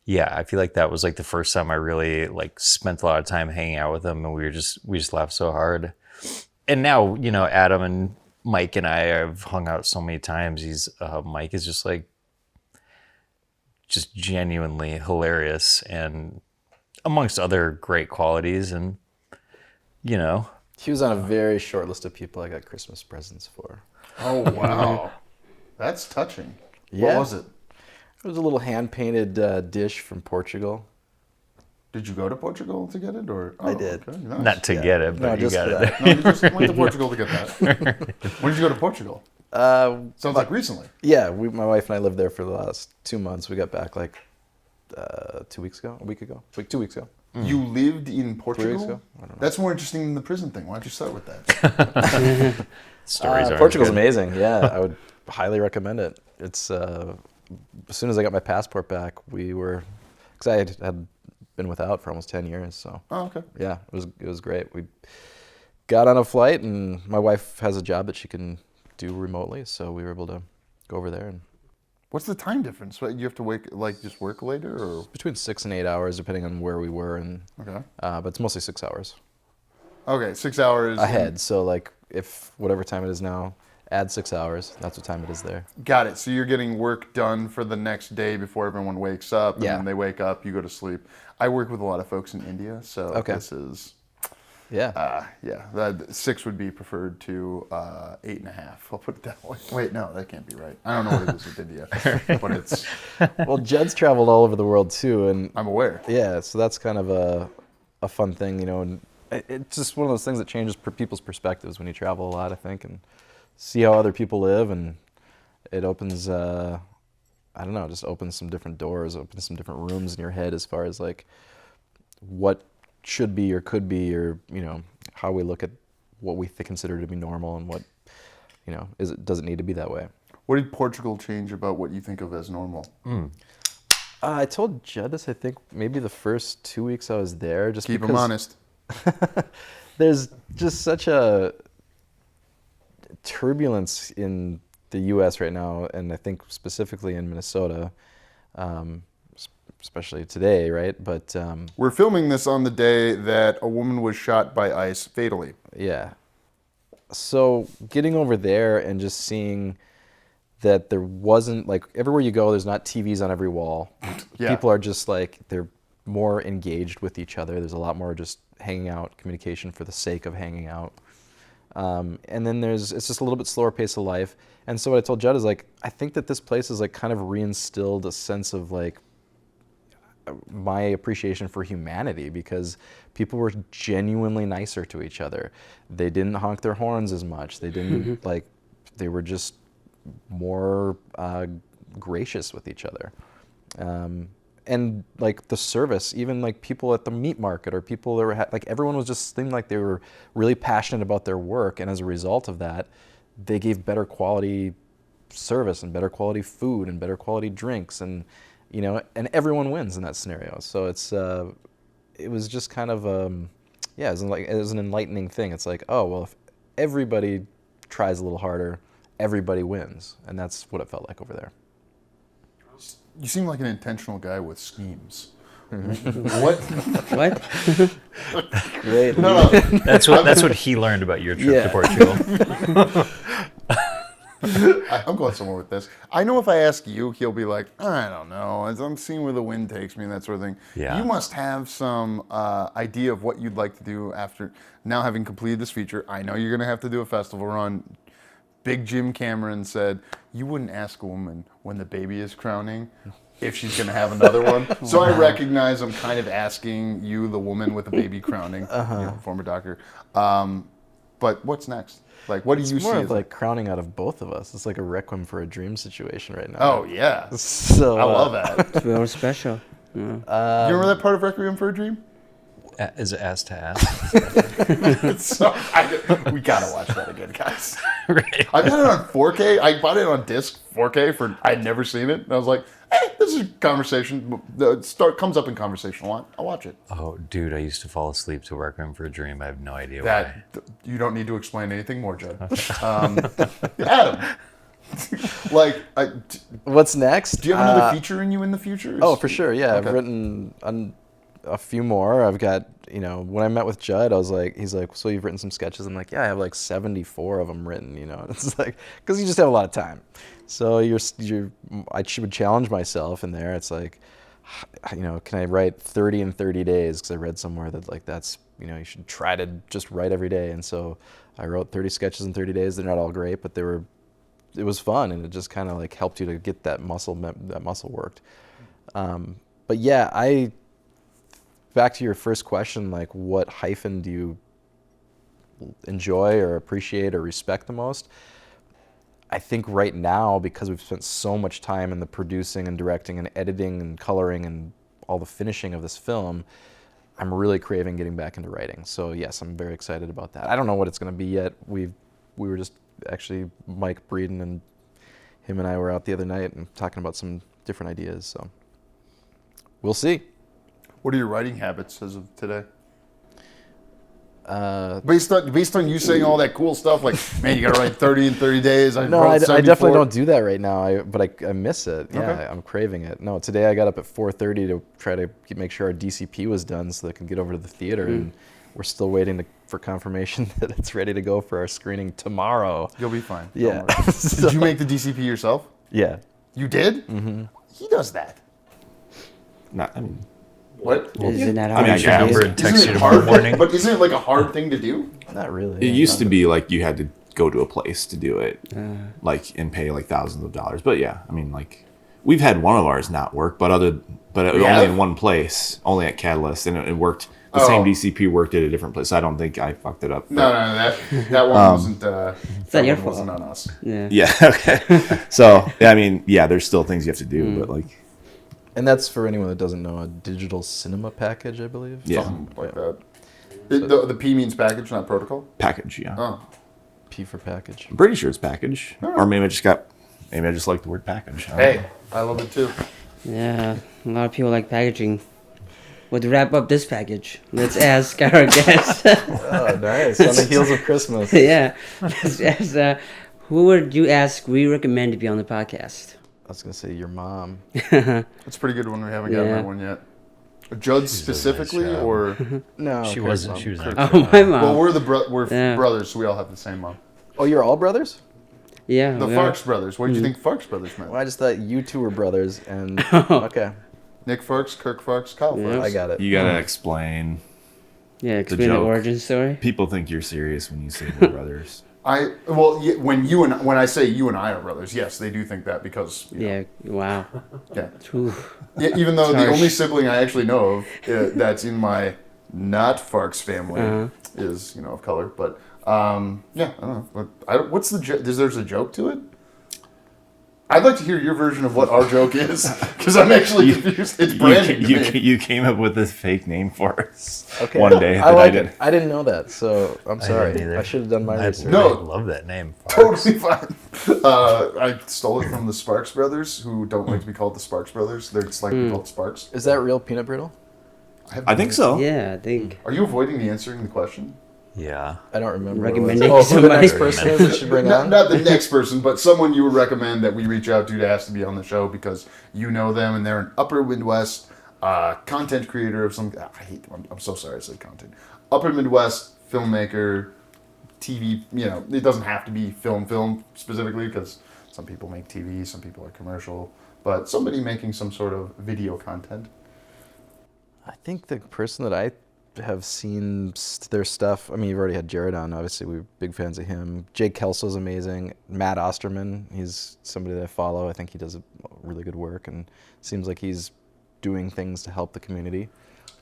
E: yeah, I feel like that was like the first time I really like spent a lot of time hanging out with him, and we just laughed so hard. And now, Adam and Mike and I have hung out so many times. Mike is just like, just genuinely hilarious, and amongst other great qualities. And
D: he was on a very short list of people I got Christmas presents for.
B: Oh wow. That's touching.
D: Yeah.
B: What was it?
D: It was a little hand-painted dish from Portugal.
B: Did you go to Portugal to get it, or?
D: I did.
B: Okay, nice.
E: Not to get it, but you got it.
B: No, you just went to Portugal to get that. When did you go to Portugal? Sounds like recently.
D: Yeah, my wife and I lived there for the last 2 months. We got back like 2 weeks ago, 2 weeks ago.
B: You lived in Portugal?
D: 3 weeks ago? I don't know.
B: That's more interesting than the prison thing. Why don't you start with that?
E: Stories are
D: Portugal's
E: good.
D: Amazing. Yeah, I would highly recommend it. It's as soon as I got my passport back, because I had been without for almost 10 years. So
B: okay.
D: Yeah, it was great. We got on a flight, and my wife has a job that she can do remotely, so we were able to go over there, and
B: What's the time difference? What, you have to just work later, or
D: Between 6 and 8 hours, depending on where we were, and
B: okay,
D: but it's mostly 6 hours
B: okay, 6 hours
D: ahead. So like, if whatever time it is now, add 6 hours. That's what time it is there.
B: Got it. So you're getting work done for the next day before everyone wakes up, and
D: Yeah.
B: then they wake up, you go to sleep. I work with a lot of folks in India, so
D: Okay.
B: this is
D: Yeah.
B: that 6 would be preferred to 8.5. I'll put it that way. Wait, no, that can't be right. I don't know what it is with India, but it's.
D: Well, Jud's traveled all over the world too, and
B: I'm aware.
D: yeah, so that's kind of a fun thing, you know, and it's just one of those things that changes people's perspectives when you travel a lot, I think, and see how other people live, and it opens, I don't know, just opens some different doors, opens some different rooms in your head as far as like what should be or could be, or, you know, how we look at what we consider to be normal and what, you know, does it need to be that way.
B: What did Portugal change about what you think of as normal?
D: I told Judd this, I think, maybe the first 2 weeks I was there. Just
B: Keep
D: because
B: them honest.
D: there's just such a turbulence in the U.S. right now, and I think specifically in Minnesota, especially today, right? But
B: We're filming this on the day that a woman was shot by ICE fatally.
D: yeah. So getting over there and just seeing that there wasn't, like, everywhere you go, there's not TVs on every wall.
B: Yeah.
D: People are just like, they're more engaged with each other. There's a lot more just hanging out, communication for the sake of hanging out. And then it's just a little bit slower pace of life. And so what I told Jud is like, I think that this place is like kind of reinstilled a sense of like my appreciation for humanity, because people were genuinely nicer to each other. They didn't honk their horns as much. They didn't like, they were just more gracious with each other. And like the service, even like people at the meat market, or people that were like, everyone was just seemed like they were really passionate about their work, and as a result of that, they gave better quality service and better quality food and better quality drinks, and you know, and everyone wins in that scenario. So it was just kind of it was an enlightening thing. It's like, oh well, if everybody tries a little harder, everybody wins, and that's what it felt like over there.
B: You seem like an intentional guy with schemes. What?
A: What?
D: Great.
B: No.
E: That's what he learned about your trip to Portugal.
B: I'm going somewhere with this. I know if I ask you, he'll be like, I don't know. As I'm seeing where the wind takes me and that sort of thing.
E: Yeah.
B: You must have some idea of what you'd like to do after now having completed this feature. I know you're going to have to do a festival run. Big Jim Cameron said, you wouldn't ask a woman when the baby is crowning if she's going to have another one. So I recognize I'm kind of asking you, the woman with the baby crowning, you know, former doctor. But what's next? Like, what do you see?
D: It's more of
B: as
D: like crowning out of both of us. It's like a requiem for a dream situation right now.
B: Oh, yeah.
D: So
B: I love that.
A: It's real special. Yeah.
B: You remember that part of Requiem for a Dream?
E: Is it ass to ass?
B: So we gotta watch that again, guys.
E: Right.
B: I got it on 4K. I bought it on disc 4K I'd never seen it, and I was like, "Hey, this is a conversation." The comes up in conversation a lot. I'll watch it.
E: Oh, dude, I used to fall asleep to Requiem for a Dream. I have no idea why.
B: You don't need to explain anything more, Jud. Adam, like,
D: what's next?
B: do you have another feature in you in the future?
D: Oh, for sure. Yeah,
B: Okay.
D: I've written a few more. I've got, you know, when I met with Jud, I was like, he's like, so you've written some sketches? I'm like, yeah, I have like 74 of them written, you know. It's like, because you just have a lot of time. So I would challenge myself in there. It's like, you know, can I write 30 in 30 days? Because I read somewhere that like that's, you know, you should try to just write every day. And so I wrote 30 sketches in 30 days. They're not all great, but it was fun, and it just kind of like helped you to get that muscle worked. But yeah, back to your first question, like what hyphen do you enjoy or appreciate or respect the most? I think right now, because we've spent so much time in the producing and directing and editing and coloring and all the finishing of this film, I'm really craving getting back into writing. So yes, I'm very excited about that. I don't know what it's going to be yet. We were just actually, Mike Breeden and him and I were out the other night and talking about some different ideas. So we'll see.
B: What are your writing habits as of today? Based on you saying all that cool stuff, like, man, you got to write 30 in 30 days.
D: No, I definitely don't do that right now. But I miss it. Yeah,
B: Okay.
D: I'm craving it. No, today I got up at 4:30 to try to make sure our DCP was done so that I could get over to the theater, and we're still waiting for confirmation that it's ready to go for our screening tomorrow.
B: You'll be fine.
D: Yeah.
B: Don't worry. Did you make the DCP yourself?
D: Yeah.
B: You did? Mm-hmm. He does that.
C: I mean,
B: What?
A: Isn't that
C: I mean,
A: hard
C: I
A: to
C: can.
A: do?
E: Amber and text
B: Isn't
E: you
B: it
E: tomorrow
B: hard?
E: morning.
B: But isn't it like a hard thing to do?
D: Not really.
C: it used to be like you had to go to a place to do it, and pay like thousands of dollars. But yeah, I mean, like we've had one of ours not work, but only in one place, only at Catalyst, and it worked. The same DCP worked at a different place. I don't think I fucked it up.
B: No, that one wasn't.
A: It's not your fault.
B: Wasn't on us.
A: Yeah.
C: Yeah. Okay. So I mean, yeah, there's still things you have to do, but like,
D: And that's for anyone that doesn't know, a digital cinema package, I believe.
C: yeah,
B: Something like that. The P means package, not protocol.
C: package. Yeah.
B: Oh,
D: P for package.
C: I'm pretty sure it's package, or maybe I just like the word package. I don't know.
B: hey, I love it too.
A: Yeah, a lot of people like packaging. Well, to wrap up this package, let's ask our guests.
D: Oh, nice. On the heels of Christmas.
A: Yeah. Let's ask, who would you ask we recommend to be on the podcast?
D: I was going to say your mom.
B: It's a pretty good one. We haven't gotten
A: Yeah.
B: that one yet. Judd specifically,
E: nice job.
B: or
D: No.
E: She
D: Kirk's
E: wasn't.
D: mom.
E: She was
B: Kirk.
E: not.
A: Oh, my mom.
B: well, we're
A: Yeah.
B: brothers, so we all have the same mom.
D: Oh, you're all brothers?
A: Yeah.
B: The
A: we are.
B: Farx brothers. What did you think Farx brothers meant?
D: Well, I just thought you two were brothers, and okay,
B: Nick Farx, Kirk Farx, Kyle
A: Yeah.
B: Farx.
D: I got it.
C: You gotta explain.
A: Yeah, explain the
C: joke.
A: origin story.
C: People think you're serious when you say we're brothers.
B: When I say you and I are brothers, yes, they do think that because you know,
A: Yeah, wow.
B: yeah.
A: Oof.
B: Yeah, even though the
A: Harsh.
B: only sibling I actually know of that's in my not Farx family
A: Uh-huh.
B: is of color, but yeah, I don't know. What's the joke? There's a joke to it? I'd like to hear your version of what our joke is because I'm actually confused. It's branding. to me.
C: You came up with this fake name for us
D: Okay.
C: one day that
D: I
C: I
D: like
C: didn't.
D: it. I didn't know that, so I'm sorry.
E: didn't either.
D: I should have done my
E: I
D: research.
B: No.
E: love that name.
B: Totally fine. I stole it from the Sparks brothers, who don't like to be called the Sparks brothers. They're just like to be called Sparks.
D: Is that real peanut brittle?
C: I think so.
A: Yeah, I think.
B: Are you avoiding the answering the question?
E: Yeah.
D: I don't remember.
A: Recommending
D: who the
A: somebody.
D: next person is that should bring on?
B: Not the next person, but someone you would recommend that we reach out to ask to be on the show because you know them and they're an Upper Midwest content creator of some. I hate. I'm so sorry I said content. Upper Midwest filmmaker, TV. It doesn't have to be film specifically because some people make TV, some people are commercial, but somebody making some sort of video content.
D: I think the person that I have seen their stuff. I mean, you've already had Jared on. Obviously, we're big fans of him. Jake Kelso's amazing. Matt Osterman, he's somebody that I follow. I think he does really good work and seems like he's doing things to help the community.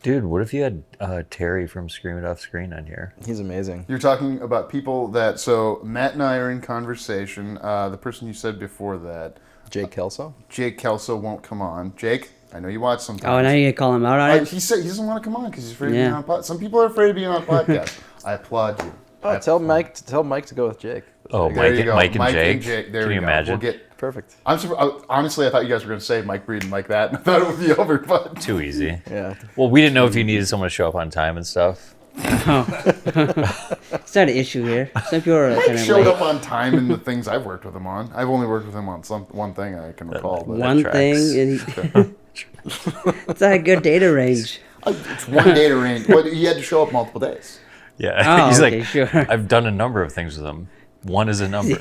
E: Dude, what if you had Terry from Scream It Off Screen on here?
D: He's amazing.
B: You're talking about people that. So Matt and I are in conversation. The person you said before that,
D: Jake Kelso?
B: Jake Kelso, won't come on. Jake, I know you watch sometimes.
A: Oh, now you call him out on it?
B: He said he doesn't want to come on because he's afraid of
A: Yeah.
B: being on podcast. Some people are afraid of being on podcasts. I applaud you.
D: Oh, tell Mike to go with Jake.
E: Oh,
B: There you go.
E: Mike and Jake.
B: There
E: Can
B: we
E: you
B: go.
E: imagine?
B: We'll get.
D: Perfect.
B: Honestly, I thought you guys were going to say Mike Breeden like that. And I thought it would be over, but
E: Too easy.
D: Yeah.
E: Well, we didn't know if you needed someone to show up on time and stuff.
A: It's not an issue here. Some people are
B: Mike
A: kind of
B: showed
A: like
B: up on time in the things I've worked with him on. I've only worked with him on one thing I can recall. But
A: one
E: tracks.
A: thing. And it's not a good data range.
B: it's one data range, but he had to show up multiple days.
E: Yeah.
A: Oh,
E: He's
A: okay,
E: like,
A: sure.
E: I've done a number of things with him. One is a number.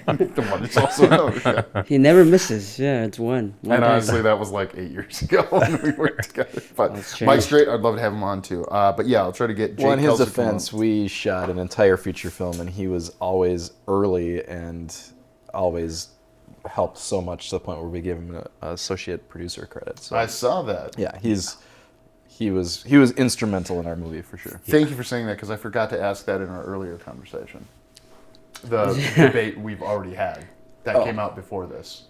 B: The one that's also yeah.
A: He never misses. Yeah, it's one. One
B: And
A: time.
B: honestly, that was like 8 years ago when we worked together. But
A: That's
B: Mike
A: true.
B: Straight, I'd love to have him on too. But yeah, I'll try to get Jake
D: Well, in his
B: Kelso to come on.
D: defense, we shot an entire feature film, and he was always early and always helped so much to the point where we gave him an associate producer credit. So
B: I saw that.
D: yeah, he was instrumental in our movie for sure.
B: Thank you for saying that because I forgot to ask that in our earlier conversation. The debate we've already had that came out before this.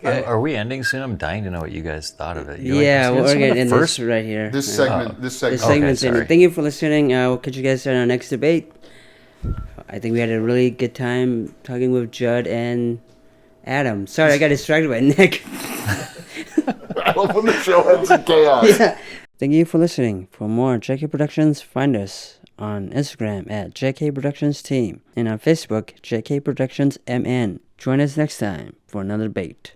E: Are we ending soon? I'm dying to know what you guys thought of it. You like
A: Yeah,
E: this?
A: we're
E: Some of
A: going
E: the
A: to end
E: first
A: this right here.
B: This
A: Yeah.
B: segment.
A: This
E: Okay,
A: segment's ending.
E: sorry.
A: Thank you for listening. We'll catch you guys on our next debate. I think we had a really good time talking with Judd and Adam. Sorry, I got distracted by Nick.
B: I love when the show ends in chaos.
A: Yeah. Thank you for listening. For more JK Productions, find us on Instagram at JK Productions Team and on Facebook, JK Productions MN. Join us next time for another bait.